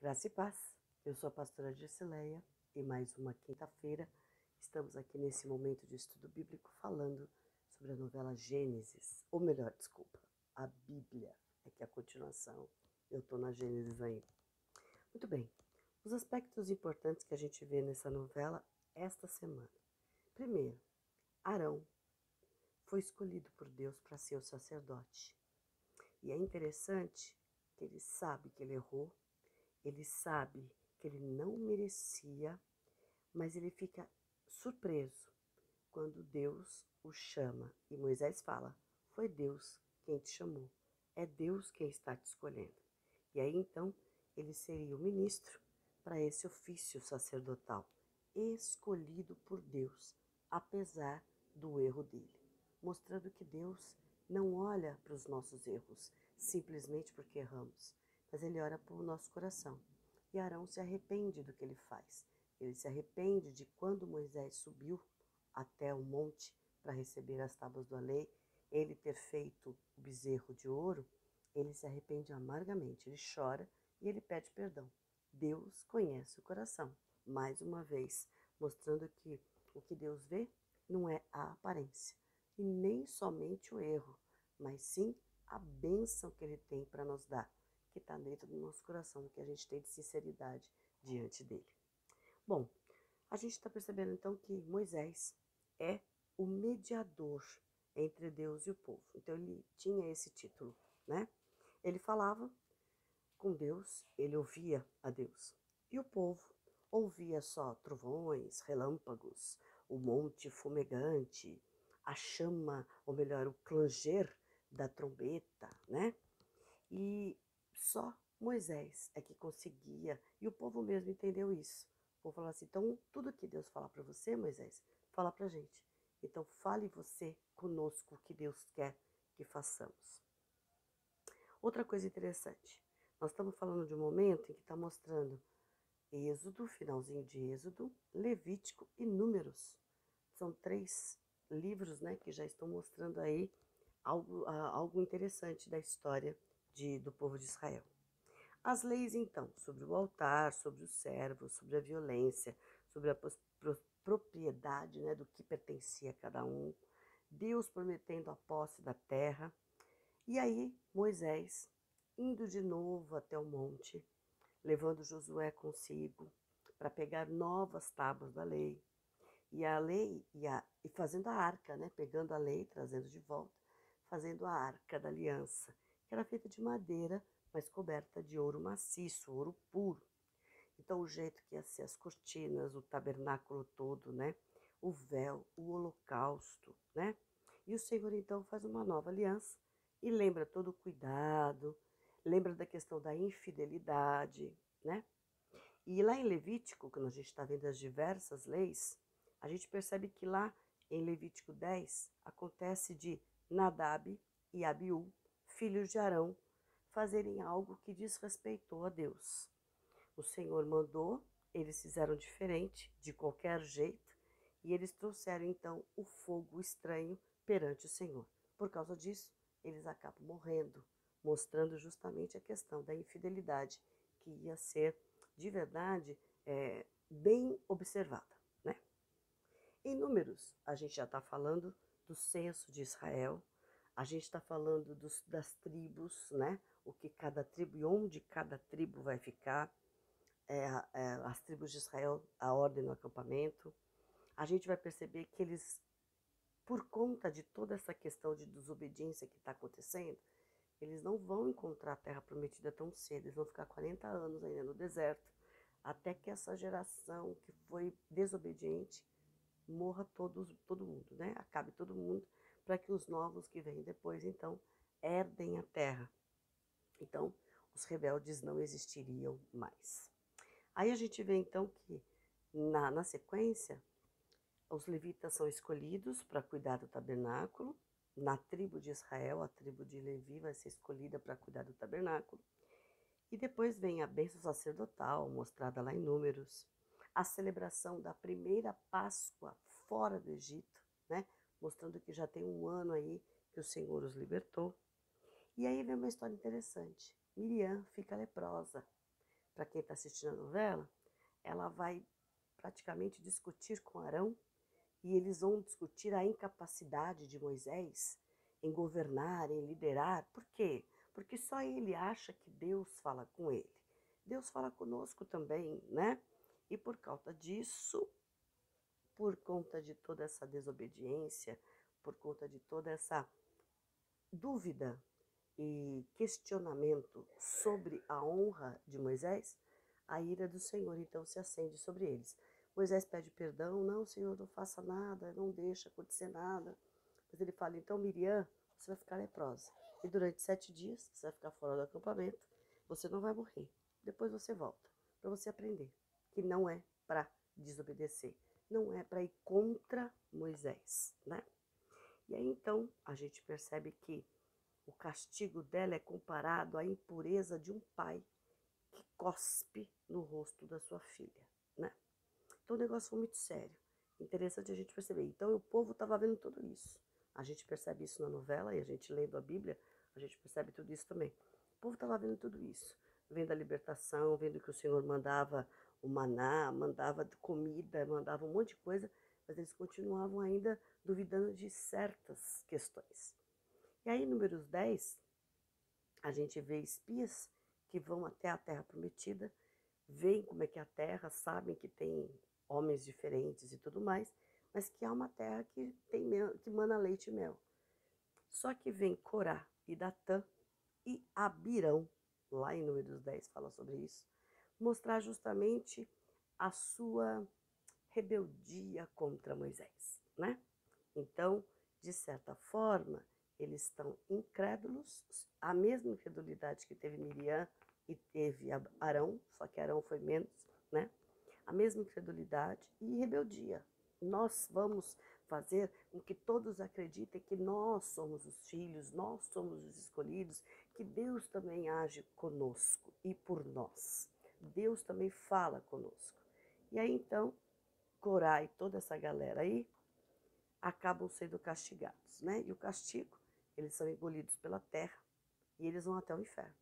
Graça e paz. Eu sou a pastora Dircileia e mais uma quinta-feira estamos aqui nesse momento de estudo bíblico falando sobre a novela Gênesis, ou melhor, desculpa, a Bíblia. É que a continuação eu estou na Gênesis ainda. Muito bem, os aspectos importantes que a gente vê nessa novela esta semana. Primeiro, Arão foi escolhido por Deus para ser o sacerdote. E é interessante que ele sabe que ele errou. Ele sabe que ele não merecia, mas ele fica surpreso quando Deus o chama. E Moisés fala: foi Deus quem te chamou, é Deus quem está te escolhendo. E aí então ele seria o ministro para esse ofício sacerdotal, escolhido por Deus, apesar do erro dele, mostrando que Deus não olha para os nossos erros simplesmente porque erramos, mas ele olha para o nosso coração. E Arão se arrepende do que ele faz. Ele se arrepende de quando Moisés subiu até o monte para receber as tábuas da lei, ele ter feito o bezerro de ouro. Ele se arrepende amargamente, ele chora e ele pede perdão. Deus conhece o coração, mais uma vez, mostrando que o que Deus vê não é a aparência e nem somente o erro, mas sim a bênção que ele tem para nos dar, que está dentro do nosso coração, que a gente tem de sinceridade diante dele. Bom, a gente está percebendo então que Moisés é o mediador entre Deus e o povo. Então ele tinha esse título, né? Ele falava com Deus, ele ouvia a Deus. E o povo ouvia só trovões, relâmpagos, o monte fumegante, a chama, ou melhor, o clanger da trombeta, né? E só Moisés é que conseguia, e o povo mesmo entendeu isso. O povo falou assim: então, tudo que Deus falar para você, Moisés, fala para a gente. Então, fale você conosco o que Deus quer que façamos. Outra coisa interessante, nós estamos falando de um momento em que está mostrando Êxodo, finalzinho de Êxodo, Levítico e Números. São 3 livros, né, que já estão mostrando aí algo interessante da história do povo de Israel. As leis, então, sobre o altar, sobre os servos, sobre a violência, sobre a propriedade, né, do que pertencia a cada um, Deus prometendo a posse da terra. E aí, Moisés indo de novo até o monte, levando Josué consigo para pegar novas tábuas da lei. E a lei, e fazendo a arca, né, pegando a lei, trazendo de volta, fazendo a arca da aliança, que era feita de madeira, mas coberta de ouro maciço, ouro puro. Então, o jeito que ia ser as cortinas, o tabernáculo todo, né? O véu, o holocausto, né? E o Senhor, então, faz uma nova aliança e lembra todo o cuidado, lembra da questão da infidelidade, né? E lá em Levítico, quando a gente está vendo as diversas leis, a gente percebe que lá em Levítico 10 acontece de Nadab e Abiú, filhos de Arão, fazerem algo que desrespeitou a Deus. O Senhor mandou, eles fizeram diferente, de qualquer jeito, e eles trouxeram então o fogo estranho perante o Senhor. Por causa disso, eles acabam morrendo, mostrando justamente a questão da infidelidade que ia ser, de verdade, bem observada, né? Em Números, a gente já está falando do censo de Israel, a gente está falando das tribos, né? O que cada tribo e onde cada tribo vai ficar, as tribos de Israel, a ordem no acampamento. A gente vai perceber que eles, por conta de toda essa questão de desobediência que está acontecendo, eles não vão encontrar a terra prometida tão cedo, eles vão ficar 40 anos ainda no deserto, até que essa geração que foi desobediente morra todo mundo, né? Acabe todo mundo, para que os novos que vêm depois, então, herdem a terra. Então, os rebeldes não existiriam mais. Aí a gente vê, então, que na sequência, os levitas são escolhidos para cuidar do tabernáculo. Na tribo de Israel, a tribo de Levi vai ser escolhida para cuidar do tabernáculo. E depois vem a bênção sacerdotal, mostrada lá em Números, a celebração da primeira Páscoa fora do Egito, né? Mostrando que já tem um ano aí que o Senhor os libertou. E aí vem uma história interessante. Miriam fica leprosa. para quem está assistindo a novela, ela vai praticamente discutir com Arão e eles vão discutir a incapacidade de Moisés em governar, em liderar. Por quê? Porque só ele acha que Deus fala com ele. Deus fala conosco também, né? E por causa disso, por conta de toda essa desobediência, por conta de toda essa dúvida e questionamento sobre a honra de Moisés, a ira do Senhor então se acende sobre eles. Moisés pede perdão, não, Senhor, não faça nada, não deixa acontecer nada. Mas ele fala, então Miriam, você vai ficar leprosa. E durante 7 dias você vai ficar fora do acampamento, você não vai morrer. Depois você volta, para você aprender que não é para desobedecer, não é para ir contra Moisés, né? E aí então a gente percebe que o castigo dela é comparado à impureza de um pai que cospe no rosto da sua filha, né? Então o negócio foi muito sério. Interessante a gente perceber. Então o povo estava vendo tudo isso. A gente percebe isso na novela e a gente lendo a Bíblia, a gente percebe tudo isso também. O povo estava vendo tudo isso, vendo a libertação, vendo que o Senhor mandava o maná, mandava comida, mandava um monte de coisa, mas eles continuavam ainda duvidando de certas questões. E aí, Números 10, a gente vê espias que vão até a terra prometida, veem como é que é a terra, sabem que tem homens diferentes e tudo mais, mas que há uma terra que tem que mana leite e mel. Só que vem Corá e Datã e Abirão, lá em Números 10 fala sobre isso, mostrar justamente a sua rebeldia contra Moisés, né? Então, de certa forma, eles estão incrédulos, a mesma incredulidade que teve Miriam e teve Arão, só que Arão foi menos, né? A mesma incredulidade e rebeldia. Nós vamos fazer com que todos acreditem que nós somos os filhos, nós somos os escolhidos, que Deus também age conosco e por nós. Deus também fala conosco. E aí então, Corá e toda essa galera aí acabam sendo castigados, né? E o castigo, eles são engolidos pela terra e eles vão até o inferno.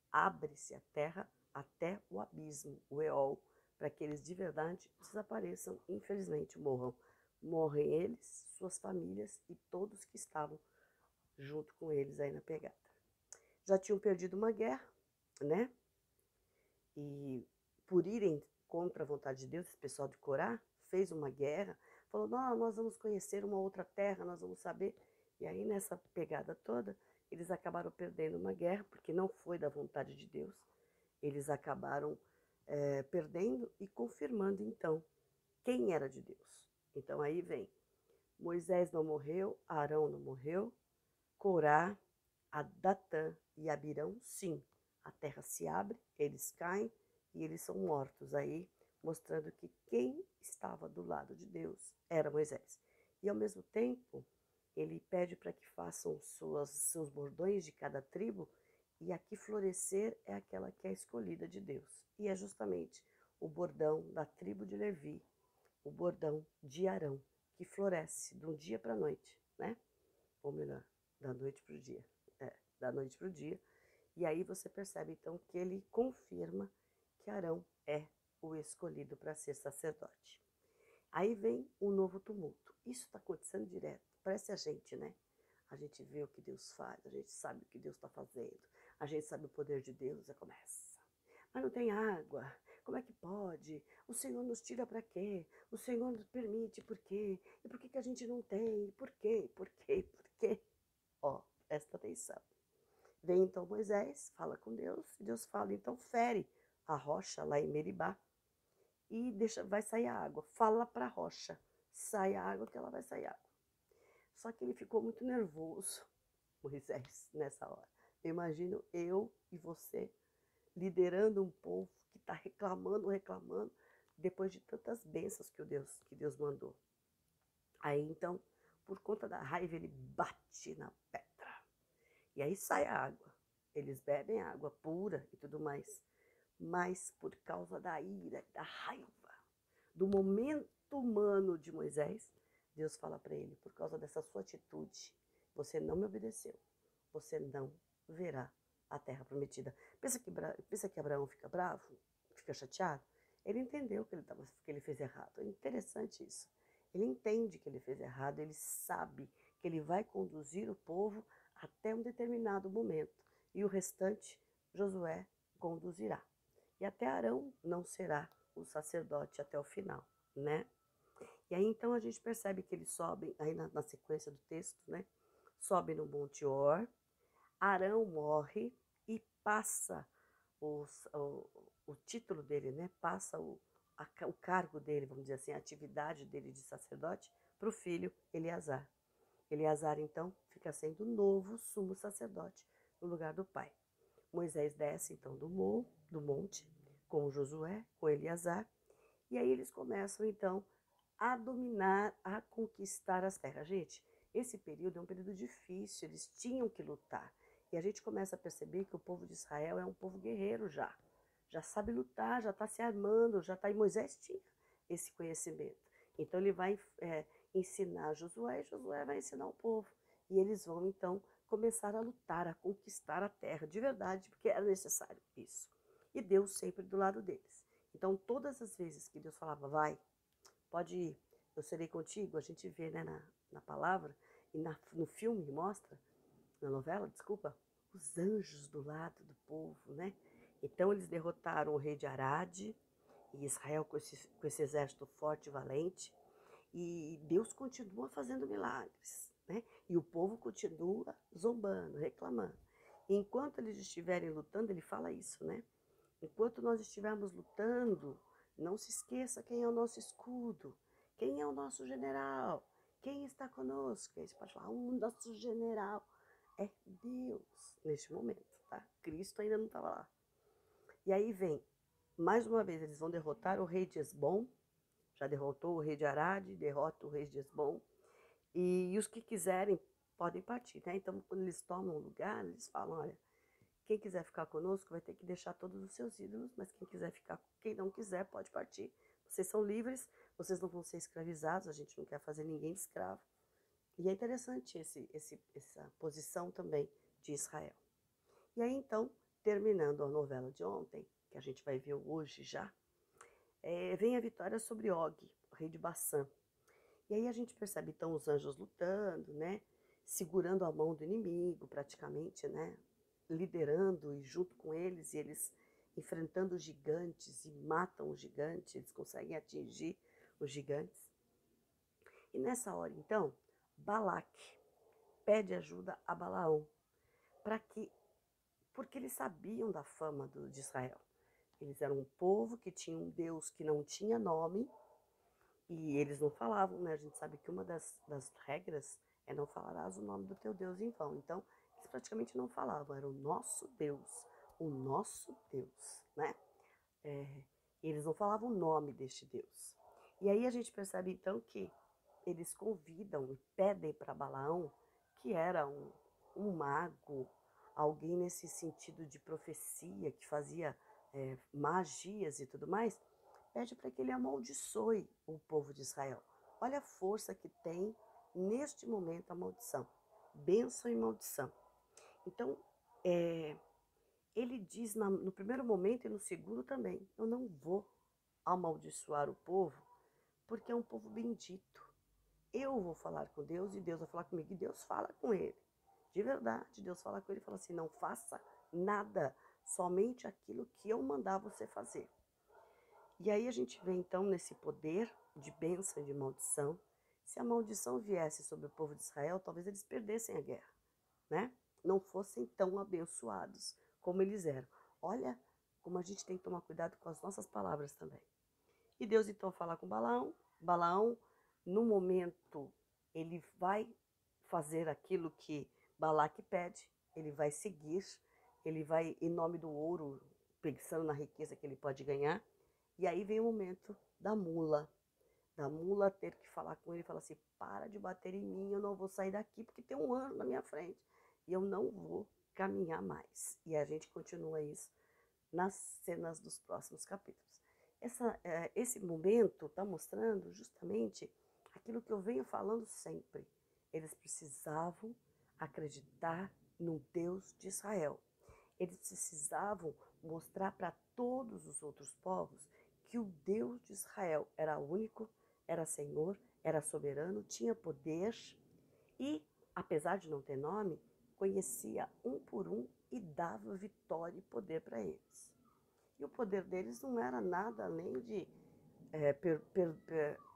Abre-se a terra até o abismo, o Eol, para que eles de verdade desapareçam, infelizmente morram. Morrem eles, suas famílias e todos que estavam junto com eles aí na pegada. Já tinham perdido uma guerra, né? E por irem contra a vontade de Deus, esse pessoal de Corá fez uma guerra, falou, não, nós vamos conhecer uma outra terra, nós vamos saber. E aí nessa pegada toda, eles acabaram perdendo uma guerra, porque não foi da vontade de Deus. Eles acabaram perdendo e confirmando então quem era de Deus. Então aí vem, Moisés não morreu, Arão não morreu, Corá, Datã e Abirão, sim. A terra se abre, eles caem e eles são mortos aí, mostrando que quem estava do lado de Deus era Moisés. E ao mesmo tempo, ele pede para que façam seus bordões de cada tribo, e aqui florescer é aquela que é escolhida de Deus. E é justamente o bordão da tribo de Levi, o bordão de Arão, que floresce de um dia para a noite, né? Ou melhor, da noite para o dia. Da noite para o dia. E aí você percebe então que ele confirma que Arão é o escolhido para ser sacerdote. Aí vem um novo tumulto. Isso está acontecendo direto. Parece a gente, né? A gente vê o que Deus faz, a gente sabe o que Deus está fazendo, a gente sabe o poder de Deus e começa. Mas não tem água, como é que pode? O Senhor nos tira para quê? O Senhor nos permite, por quê? E por que, que a gente não tem? Por quê? Por quê? Por quê? Ó, presta atenção. Vem então Moisés, fala com Deus, e Deus fala, então fere a rocha lá em Meribá e vai sair a água. Fala para a rocha, sai a água que ela vai sair água. Só que ele ficou muito nervoso, Moisés, nessa hora. Eu imagino eu e você liderando um povo que está reclamando, depois de tantas bênçãos que Deus mandou. Aí então, por conta da raiva, ele bate na pedra. E aí sai a água. Eles bebem água pura e tudo mais. Mas por causa da ira, da raiva, do momento humano de Moisés, Deus fala para ele, por causa dessa sua atitude, você não me obedeceu, você não verá a terra prometida. Pensa que Abraão fica bravo? fica chateado? Ele entendeu que ele fez errado. É interessante isso. Ele entende que ele fez errado, ele sabe que ele vai conduzir o povo até um determinado momento. E o restante, Josué conduzirá. E até Arão não será o sacerdote até o final, né? E aí então a gente percebe que eles sobem, aí na sequência do texto, né? Sobe no Monte Or, Arão morre e passa o título dele, né? Passa o cargo dele, vamos dizer assim, a atividade dele de sacerdote para o filho Eleazar. Eleazar, então, fica sendo o novo sumo sacerdote no lugar do pai. Moisés desce, então, do monte, com Josué, com Eleazar, e aí eles começam, então, a dominar, a conquistar as terras. Gente, esse período é um período difícil, eles tinham que lutar. E a gente começa a perceber que o povo de Israel é um povo guerreiro já. Já sabe lutar, já está se armando, já está. E Moisés tinha esse conhecimento. Então ele vai ensinar Josué e Josué vai ensinar o povo. E eles vão então começar a lutar, a conquistar a terra de verdade, porque era necessário isso. E Deus sempre do lado deles. Então todas as vezes que Deus falava, vai, pode ir, eu serei contigo, a gente vê, né, na palavra, e no filme mostra, na novela, desculpa, os anjos do lado do povo, né? Então eles derrotaram o rei de Arade, e Israel com esse exército forte e valente, e Deus continua fazendo milagres, né? E o povo continua zombando, reclamando. E enquanto eles estiverem lutando, ele fala isso, né? Enquanto nós estivermos lutando, não se esqueça quem é o nosso escudo, quem é o nosso general, quem está conosco. Aí você pode falar, o nosso general é Deus neste momento, tá? Cristo ainda não estava lá. E aí vem, mais uma vez, eles vão derrotar o rei de Esbom, já derrotou o rei de Arade, derrota o rei de Esbom, e os que quiserem podem partir, né? Então, quando eles tomam o lugar, eles falam, olha, quem quiser ficar conosco vai ter que deixar todos os seus ídolos, mas quem quiser ficar, quem não quiser pode partir. Vocês são livres, vocês não vão ser escravizados, a gente não quer fazer ninguém de escravo. E é interessante essa posição também de Israel. E aí então, terminando a novela de ontem, que a gente vai ver hoje já, vem a vitória sobre Og, o rei de Bassã. E aí a gente percebe então os anjos lutando, né? Segurando a mão do inimigo, praticamente, né? Liderando e junto com eles, e eles enfrentando os gigantes e matam os gigantes, eles conseguem atingir os gigantes. E nessa hora, então, Balaque pede ajuda a Balaão, porque eles sabiam da fama de Israel. Eles eram um povo que tinha um Deus que não tinha nome, e eles não falavam, né? A gente sabe que uma das regras é não falarás o nome do teu Deus em vão. Então, eles praticamente não falavam, era o nosso Deus, né? E eles não falavam o nome deste Deus. E aí a gente percebe então que eles convidam e pedem para Balaão, que era um mago, alguém nesse sentido de profecia, que fazia magias e tudo mais, pede para que ele amaldiçoe o povo de Israel. Olha a força que tem neste momento a maldição. Bênção e maldição. Então, ele diz no primeiro momento e no segundo também, eu não vou amaldiçoar o povo, porque é um povo bendito. Eu vou falar com Deus e Deus vai falar comigo e Deus fala com ele. De verdade, Deus fala com ele e fala assim, não faça nada, somente aquilo que eu mandar você fazer. E aí a gente vê então nesse poder de bênção e de maldição. Se a maldição viesse sobre o povo de Israel, talvez eles perdessem a guerra, né? Não fossem tão abençoados como eles eram. Olha como a gente tem que tomar cuidado com as nossas palavras também. E Deus então fala com Balaão. Balaão, no momento, ele vai fazer aquilo que Balaque pede, ele vai seguir, ele vai, em nome do ouro, pensando na riqueza que ele pode ganhar. E aí vem o momento da mula ter que falar com ele e falar assim, para de bater em mim, eu não vou sair daqui porque tem um anjo na minha frente e eu não vou caminhar mais. E a gente continua isso nas cenas dos próximos capítulos. Esse momento está mostrando justamente aquilo que eu venho falando sempre. Eles precisavam acreditar no Deus de Israel. Eles precisavam mostrar para todos os outros povos que o Deus de Israel era único, era Senhor, era soberano, tinha poder e, apesar de não ter nome, conhecia um por um e dava vitória e poder para eles. E o poder deles não era nada além de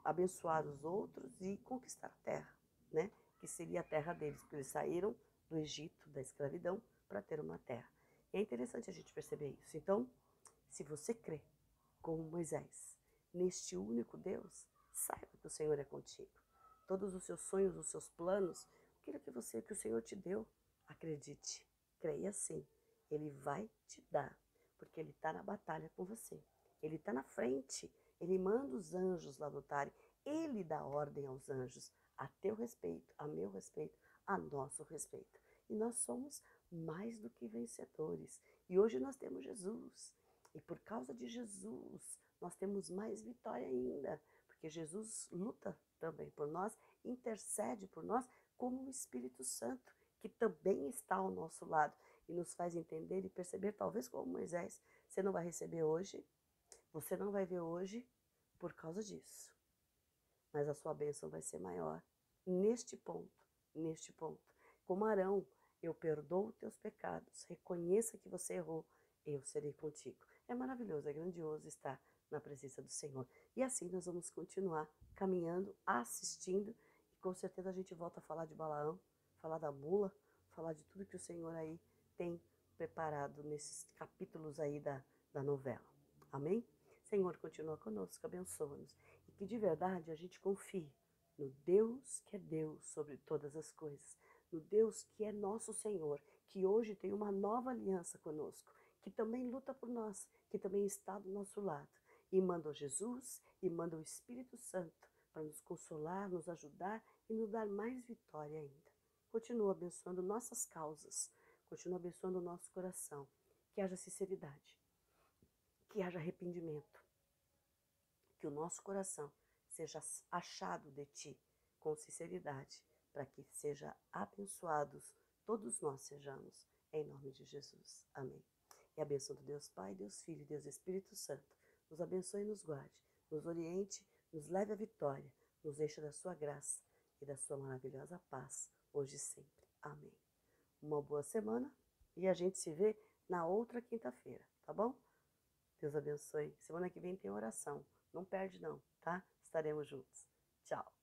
abençoar os outros e conquistar a terra, né? Que seria a terra deles, porque eles saíram do Egito, da escravidão, para ter uma terra. E é interessante a gente perceber isso. Então, se você crê, como Moisés, neste único Deus, saiba que o Senhor é contigo. Todos os seus sonhos, os seus planos, aquilo que o Senhor te deu, acredite, creia sim, Ele vai te dar, porque Ele está na batalha com você. Ele está na frente, Ele manda os anjos lá lutarem, Ele dá ordem aos anjos, a teu respeito, a meu respeito, a nosso respeito. E nós somos mais do que vencedores. E hoje nós temos Jesus. E por causa de Jesus, nós temos mais vitória ainda, porque Jesus luta também por nós, intercede por nós, como o Espírito Santo, que também está ao nosso lado e nos faz entender e perceber, talvez como Moisés, você não vai receber hoje, você não vai ver hoje por causa disso. Mas a sua bênção vai ser maior neste ponto, neste ponto. Como Arão, eu perdoo teus pecados, reconheça que você errou, eu serei contigo. É maravilhoso, é grandioso estar na presença do Senhor. E assim nós vamos continuar caminhando, assistindo, e com certeza a gente volta a falar de Balaão, falar da mula, falar de tudo que o Senhor aí tem preparado nesses capítulos aí da novela. Amém? Senhor, continua conosco, abençoa-nos. E que de verdade a gente confie no Deus que é Deus sobre todas as coisas, no Deus que é nosso Senhor, que hoje tem uma nova aliança conosco, que também luta por nós, que também está do nosso lado. E manda o Jesus e manda o Espírito Santo para nos consolar, nos ajudar e nos dar mais vitória ainda. Continua abençoando nossas causas, continua abençoando o nosso coração, que haja sinceridade, que haja arrependimento, que o nosso coração seja achado de Ti com sinceridade, para que seja abençoados todos nós sejamos, em nome de Jesus. Amém. E a bênção do Deus Pai, Deus Filho e Deus Espírito Santo nos abençoe e nos guarde, nos oriente, nos leve à vitória, nos encha da sua graça e da sua maravilhosa paz, hoje e sempre. Amém. Uma boa semana e a gente se vê na outra quinta-feira, tá bom? Deus abençoe. Semana que vem tem oração. Não perde não, tá? Estaremos juntos. Tchau.